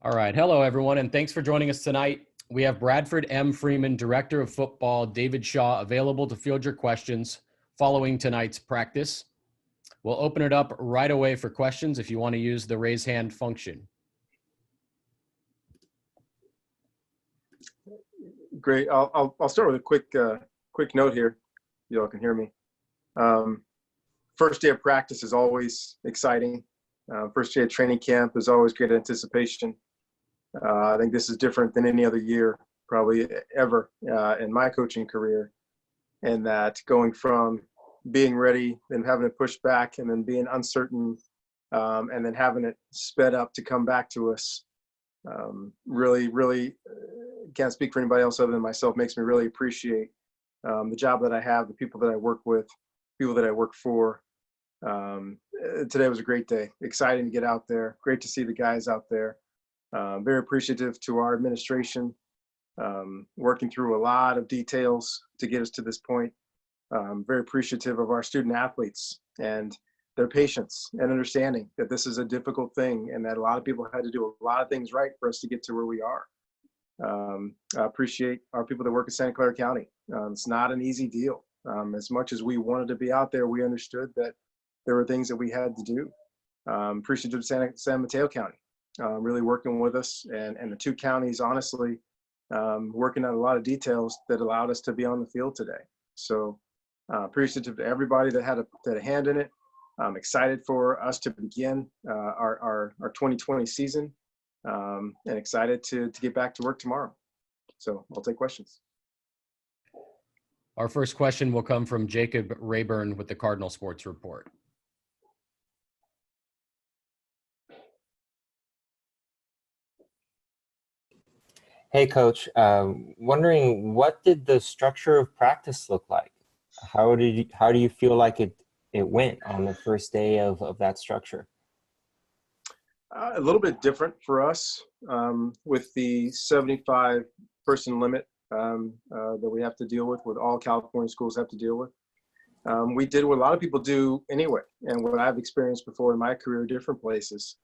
All right. Hello, everyone, and thanks for joining us tonight. We have Bradford M. Freeman, Director of Football, David Shaw, available to field your questions following tonight's practice. We'll open it up right away for questions if you want to use the raise hand function. Great. I'll start with a quick note here. You all can hear me. First day of practice is always exciting. First day of training camp is always great anticipation. I think this is different than any other year, probably ever in my coaching career. And that going from being ready and having it pushed back and then being uncertain and then having it sped up to come back to us really can't speak for anybody else other than myself, makes me really appreciate the job that I have, the people that I work with, people that I work for. Today was a great day. Exciting to get out there. Great to see the guys out there. Very appreciative to our administration, working through a lot of details to get us to this point. Very appreciative of our student athletes and their patience and understanding that this is a difficult thing and that a lot of people had to do a lot of things right for us to get to where we are. I appreciate our people that work in Santa Clara County. It's not an easy deal. As much as we wanted to be out there, we understood that there were things that we had to do. Appreciative of San Mateo County, really working with us, and the two counties, honestly, working on a lot of details that allowed us to be on the field today. So appreciative to everybody that had a hand in it. I'm excited for us to begin our 2020 season, and excited to get back to work tomorrow. So I'll take questions. Our first question will come from Jacob Rayburn with the Cardinal Sports Report. Hey, Coach. Wondering, what did the structure of practice look like? How do you feel like it went on the first day of that structure? A little bit different for us with the 75-person limit that we have to deal with, what all California schools have to deal with. We did what a lot of people do anyway, and what I've experienced before in my career, different places,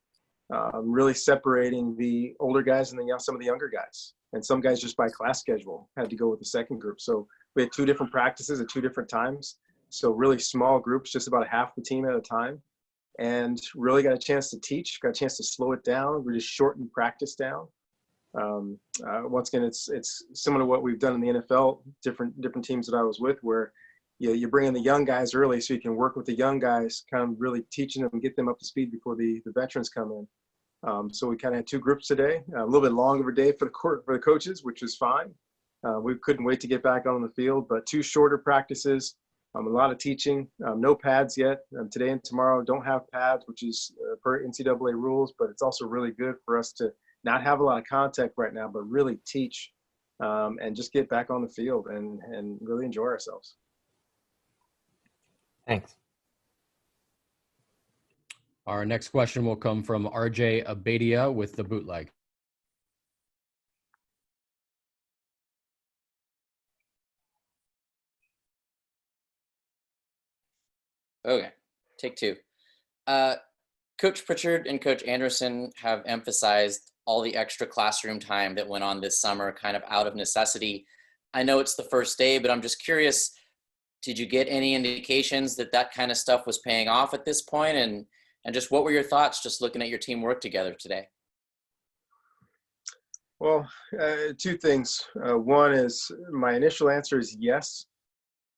really separating the older guys and then some of the younger guys. And some guys just by class schedule had to go with the second group. So we had two different practices at two different times. So really small groups, just about half the team at a time. And really got a chance to teach, got a chance to slow it down. We just shortened practice down. Once again, it's similar to what we've done in the NFL, different teams that I was with, where you bring in the young guys early so you can work with the young guys, kind of really teaching them and get them up to speed before the veterans come in. So we kind of had two groups today, a little bit longer of a day for the coaches, which was fine. We couldn't wait to get back on the field, but two shorter practices, a lot of teaching, no pads yet. Today and tomorrow don't have pads, which is per NCAA rules, but it's also really good for us to not have a lot of contact right now, but really teach and just get back on the field and really enjoy ourselves. Thanks. Our next question will come from RJ Abadia with the Bootleg. Okay, take two. Coach Pritchard and Coach Anderson have emphasized all the extra classroom time that went on this summer, kind of out of necessity. I know it's the first day, but I'm just curious, did you get any indications that kind of stuff was paying off at this point? And just what were your thoughts just looking at your team work together today? Well, two things. One is my initial answer is yes.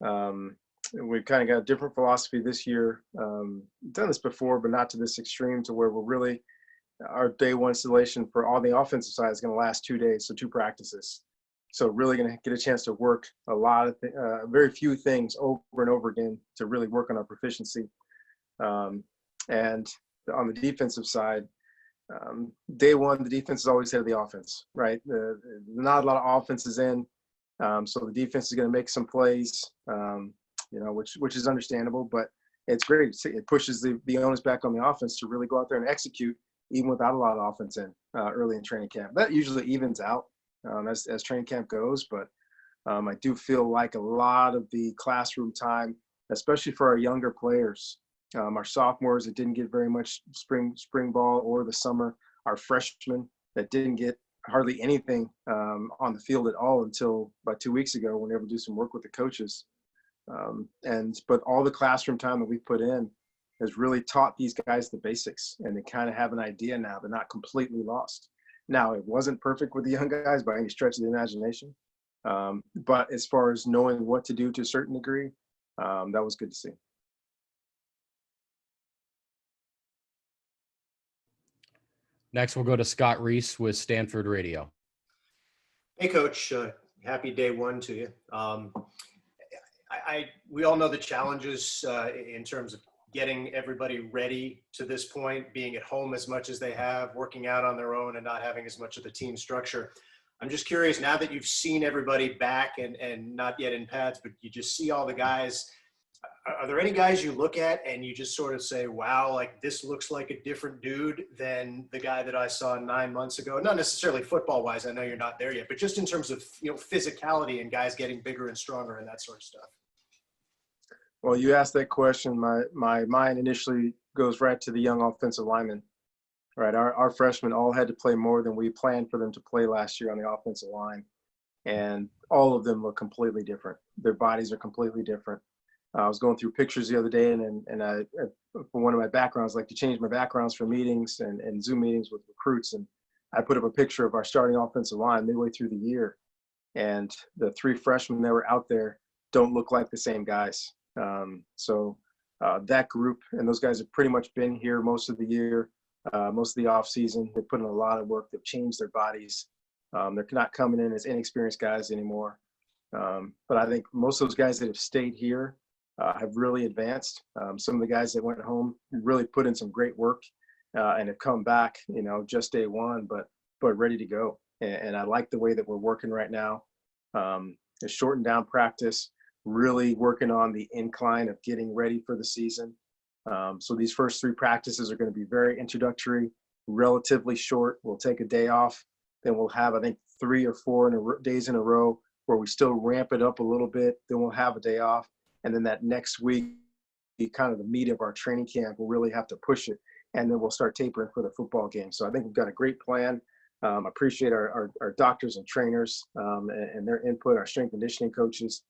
We've kind of got a different philosophy this year. Done this before, but not to this extreme, to where we're really, our day one installation for all the offensive side is going to last 2 days, so two practices. So really going to get a chance to work a lot of very few things over and over again to really work on our proficiency. And on the defensive side, day one, the defense is always ahead of the offense, right? Not a lot of offenses in, so the defense is going to make some plays, which is understandable, but it's great. It pushes the onus back on the offense to really go out there and execute, even without a lot of offense in early in training camp. That usually evens out as training camp goes, but I do feel like a lot of the classroom time, especially for our younger players, our sophomores that didn't get very much spring ball or the summer, our freshmen that didn't get hardly anything on the field at all until about 2 weeks ago when we were able to do some work with the coaches. But all the classroom time that we put in has really taught these guys the basics, and they kind of have an idea now. They're not completely lost. Now, it wasn't perfect with the young guys by any stretch of the imagination. But as far as knowing what to do to a certain degree, that was good to see. Next, we'll go to Scott Reese with Stanford Radio. Hey, Coach. Happy day one to you. We all know the challenges in terms of getting everybody ready to this point, being at home as much as they have, working out on their own, and not having as much of the team structure. I'm just curious, now that you've seen everybody back and not yet in pads, but you just see all the guys, are there any guys you look at and you just sort of say, wow, like this looks like a different dude than the guy that I saw 9 months ago? Not necessarily football wise, I know you're not there yet, but just in terms of, physicality and guys getting bigger and stronger and that sort of stuff. Well, you asked that question. My mind initially goes right to the young offensive linemen. Right, our freshmen all had to play more than we planned for them to play last year on the offensive line, and all of them look completely different. Their bodies are completely different. I was going through pictures the other day, and I, for one of my backgrounds, I like to change my backgrounds for meetings and Zoom meetings with recruits, and I put up a picture of our starting offensive line midway through the year, and the 3 freshmen that were out there don't look like the same guys. That group, and those guys have pretty much been here most of the year. Most of the off season, they put in a lot of work. They've changed their bodies. They're not coming in as inexperienced guys anymore. But I think most of those guys that have stayed here have really advanced. Some of the guys that went home really put in some great work and have come back, just day one, but ready to go. And I like the way that we're working right now. A shortened down practice, really working on the incline of getting ready for the season. So these first 3 practices are going to be very introductory, relatively short. We'll take a day off. Then we'll have, I think, 3 or 4 days in a row where we still ramp it up a little bit. Then we'll have a day off. And then that next week, kind of the meat of our training camp, we'll really have to push it. And then we'll start tapering for the football game. So I think we've got a great plan. Appreciate our doctors and trainers and their input, our strength and conditioning coaches,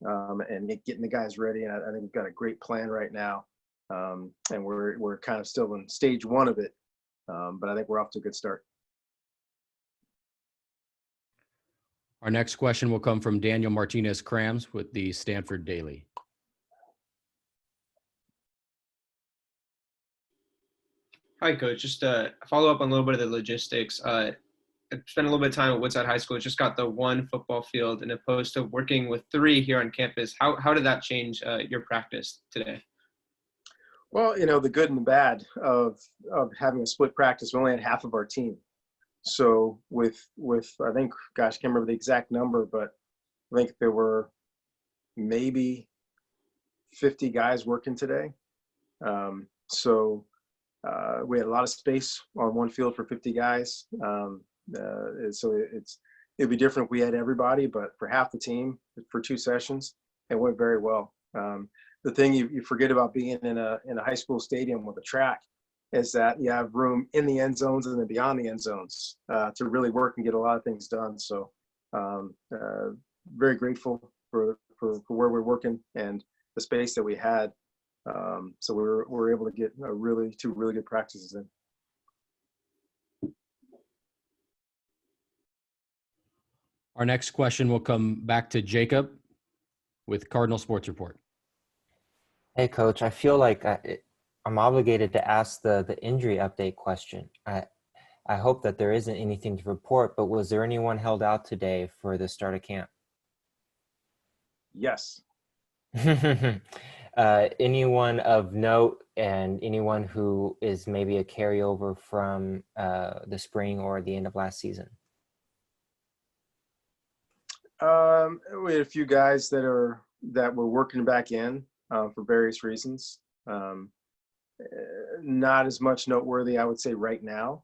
and getting the guys ready. And I think we've got a great plan right now. And we're kind of still in stage 1 of it, but I think we're off to a good start. Our next question will come from Daniel Martinez-Krams with the Stanford Daily. Hi, Coach. Just to follow up on a little bit of the logistics. I spent a little bit of time at Woodside High School. Just got the 1 football field, and opposed to working with 3 here on campus. How did that change your practice today? Well, the good and the bad of having a split practice, we only had half of our team. So with I think, gosh, I can't remember the exact number, but I think there were maybe 50 guys working today. So we had a lot of space on one field for 50 guys. So it'd be different if we had everybody, but for half the team for 2 sessions, it went very well. The thing you forget about being in a high school stadium with a track is that you have room in the end zones and then beyond the end zones to really work and get a lot of things done. So very grateful for where we're working and the space that we had. So we were able to get 2 really good practices in. Our next question will come back to Jacob with Cardinal Sports Report. Hey, Coach, I feel like I'm obligated to ask the injury update question. I hope that there isn't anything to report, but was there anyone held out today for the start of camp? Yes. Anyone of note, and anyone who is maybe a carryover from the spring or the end of last season? We had a few guys that were working back in for various reasons. Not as much noteworthy, I would say, right now.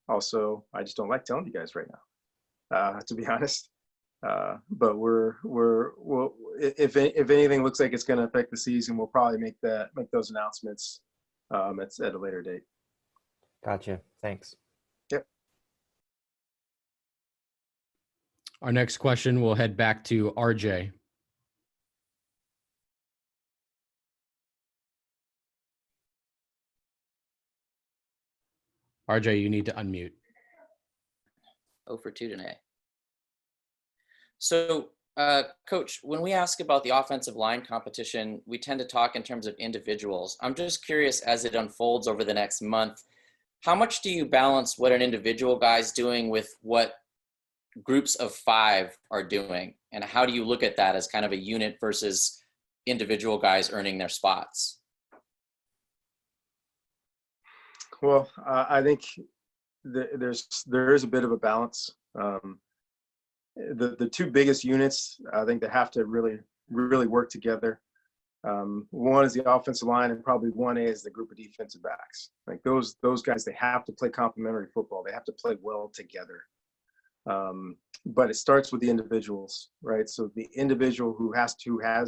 Also, I just don't like telling you guys right now, to be honest. But if anything looks like it's going to affect the season, we'll probably make those announcements at a later date. Gotcha. Thanks. Yep. Our next question will head back to RJ. RJ, you need to unmute. 0 for 2 today. So, Coach, when we ask about the offensive line competition, we tend to talk in terms of individuals. I'm just curious, as it unfolds over the next month, how much do you balance what an individual guy's doing with what groups of 5 are doing? And how do you look at that as kind of a unit versus individual guys earning their spots? Well, I think there is a bit of a balance. The two biggest units, I think, that have to really work together. One is the offensive line, and probably 1A is the group of defensive backs. Like those guys, they have to play complementary football. They have to play well together. But it starts with the individuals, right? So the individual who has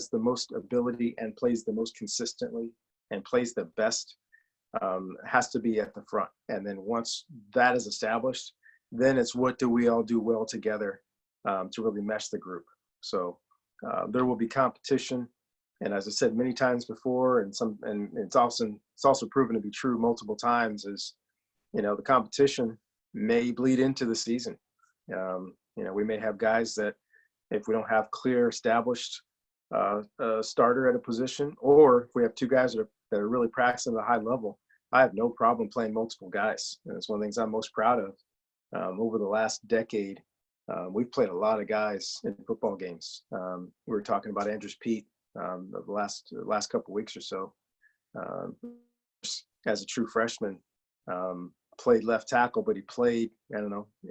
the most ability and plays the most consistently and plays the best has to be at the front. And then once that is established, then it's what do we all do well together to really mesh the group. So there will be competition. And as I said many times before, and it's also proven to be true multiple times, is, the competition may bleed into the season. We may have guys that, if we don't have clear established starter at a position, or if we have 2 guys that are really practicing at a high level, I have no problem playing multiple guys. And it's one of the things I'm most proud of. Over the last decade, we've played a lot of guys in football games. We were talking about Andrews Pete the last couple of weeks or so. As a true freshman, played left tackle, but he played,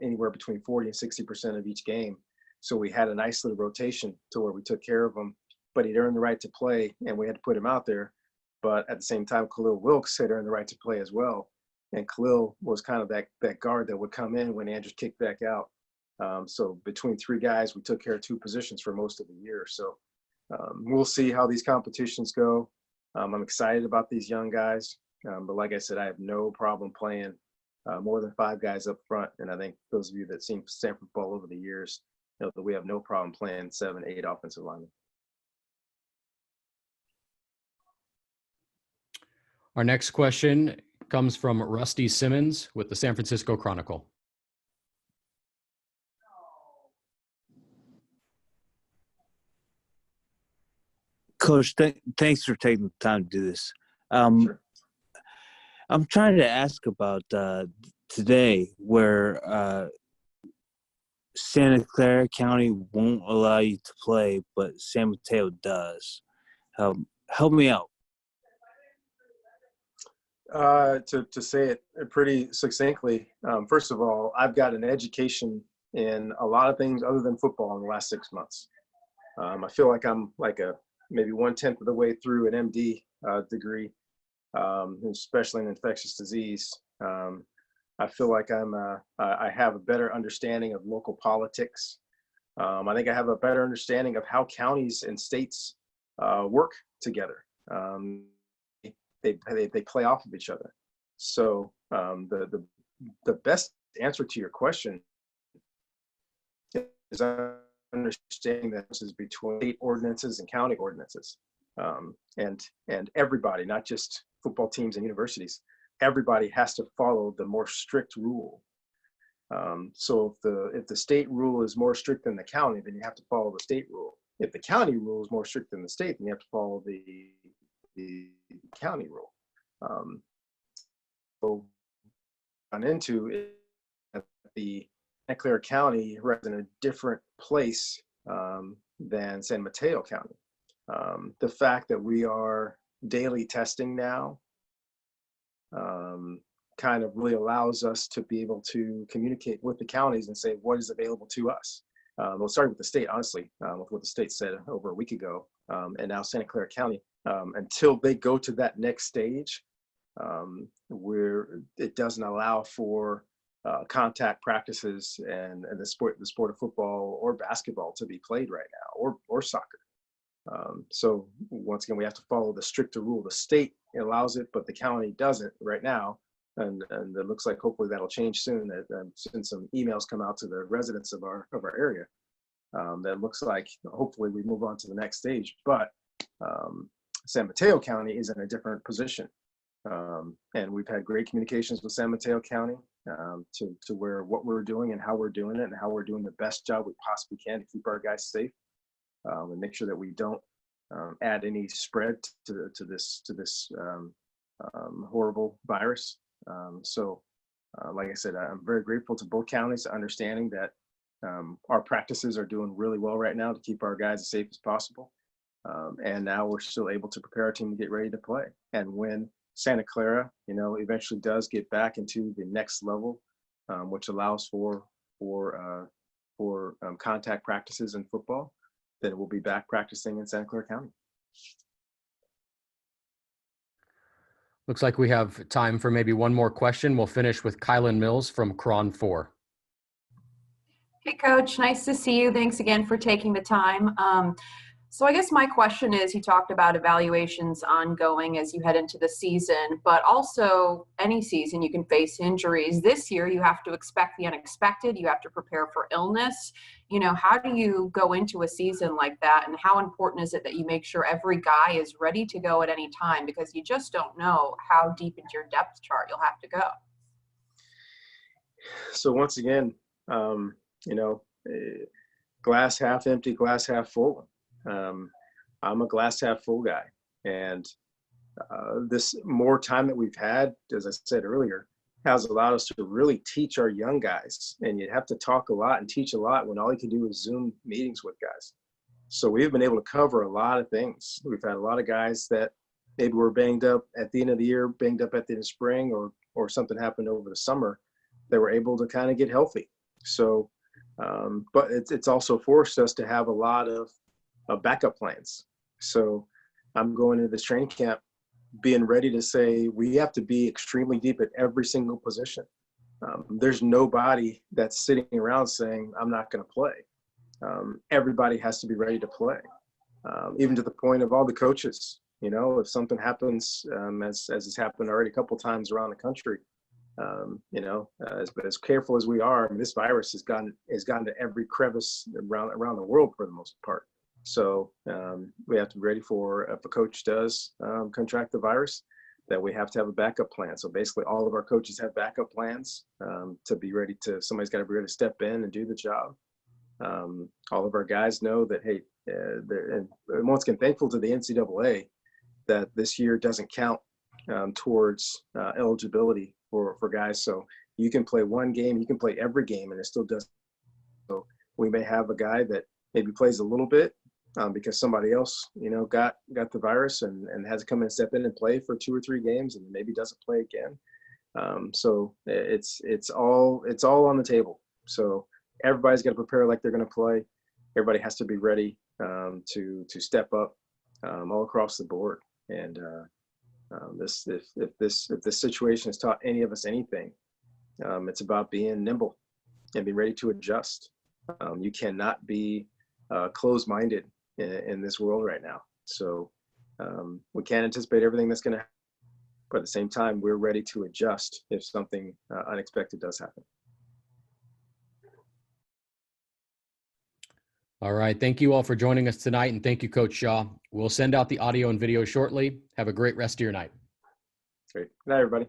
anywhere between 40 and 60% of each game. So we had a nice little rotation to where we took care of him, but he'd earned the right to play, and we had to put him out there. But at the same time, Khalil Wilkes had earned the right to play as well. And Khalil was kind of that guard that would come in when Andrews kicked back out. So between 3 guys, we took care of 2 positions for most of the year. So we'll see how these competitions go. I'm excited about these young guys. But like I said, I have no problem playing more than 5 guys up front. And I think those of you that seen Stanford football over the years know that we have no problem playing 7, 8 offensive linemen. Our next question comes from Rusty Simmons with the San Francisco Chronicle. Coach, thanks for taking the time to do this. Sure. I'm trying to ask about today, where Santa Clara County won't allow you to play, but San Mateo does. Help me out. To say it pretty succinctly, first of all, I've got an education in a lot of things other than football in the last 6 months. I feel like I'm maybe 1/10 of the way through an MD degree, especially in infectious disease. I feel like I have a better understanding of local politics. I think I have a better understanding of how counties and states work together. They play off of each other. So the best answer to your question is understanding that this is between state ordinances and county ordinances, and everybody, not just football teams and universities, everybody has to follow the more strict rule. So if the state rule is more strict than the county, then you have to follow the state rule. If the county rule is more strict than the state, then you have to follow the county rule. So on into it, the Santa Clara County is in a different place than San Mateo County. The fact that we are daily testing now kind of really allows us to be able to communicate with the counties and say what is available to us. We'll start with the state, honestly, with what the state said over a week ago, and now Santa Clara County. Until they go to that next stage, where it doesn't allow for contact practices and the sport of football or basketball to be played right now, or soccer. So once again, we have to follow the stricter rule. The state allows it, but the county doesn't right now. and it looks like hopefully that'll change soon. Since some emails come out to the residents of our area, that looks like hopefully we move on to the next stage. But San Mateo County is in a different position, and we've had great communications with San Mateo County to where what we're doing and how we're doing it and how we're doing the best job we possibly can to keep our guys safe, and make sure that we don't add any spread to this horrible virus. So like I said, I'm very grateful to both counties, understanding that our practices are doing really well right now to keep our guys as safe as possible. And now we're still able to prepare our team to get ready to play. And when Santa Clara, eventually does get back into the next level, which allows for contact practices in football, then we'll be back practicing in Santa Clara County. Looks like we have time for maybe one more question. We'll finish with Kylan Mills from Cron 4. Hey, Coach. Nice to see you. Thanks again for taking the time. So I guess my question is, you talked about evaluations ongoing as you head into the season, but also any season you can face injuries. This year, you have to expect the unexpected. You have to prepare for illness. How do you go into a season like that? And how important is it that you make sure every guy is ready to go at any time? Because you just don't know how deep into your depth chart you'll have to go. So once again, glass half empty, glass half full. I'm a glass half full guy, and this more time that we've had, as I said earlier, has allowed us to really teach our young guys. And you have to talk a lot and teach a lot when all you can do is Zoom meetings with guys. So we've been able to cover a lot of things. We've had a lot of guys that maybe were banged up at the end of the year, banged up at the end of spring, or something happened over the summer, that were able to kind of get healthy. So, but it's also forced us to have a lot of backup plans. So I'm going into this training camp being ready to say we have to be extremely deep at every single position. There's nobody that's sitting around saying I'm not going to play. Everybody has to be ready to play, even to the point of all the coaches. If something happens, as has happened already a couple times around the country, as careful as we are, this virus has gone to every crevice around the world for the most part. So we have to be ready for, if a coach does contract the virus, that we have to have a backup plan. So basically all of our coaches have backup plans to be ready somebody's got to be ready to step in and do the job. All of our guys know that, hey, and once again, thankful to the NCAA that this year doesn't count towards eligibility for guys. So you can play one game, you can play every game, and it still doesn't. So we may have a guy that maybe plays a little bit, because somebody else, got the virus and has to come and step in and play for 2 or 3 games and maybe doesn't play again. So it's all on the table. So everybody's got to prepare like they're going to play. Everybody has to be ready to step up all across the board. And if this situation has taught any of us anything, it's about being nimble and being ready to adjust. You cannot be closed-minded in this world right now. So we can't anticipate everything that's going to happen, but at the same time, we're ready to adjust if something unexpected does happen. All right. Thank you all for joining us tonight, and thank you, Coach Shaw. We'll send out the audio and video shortly. Have a great rest of your night. Great. Good night, everybody.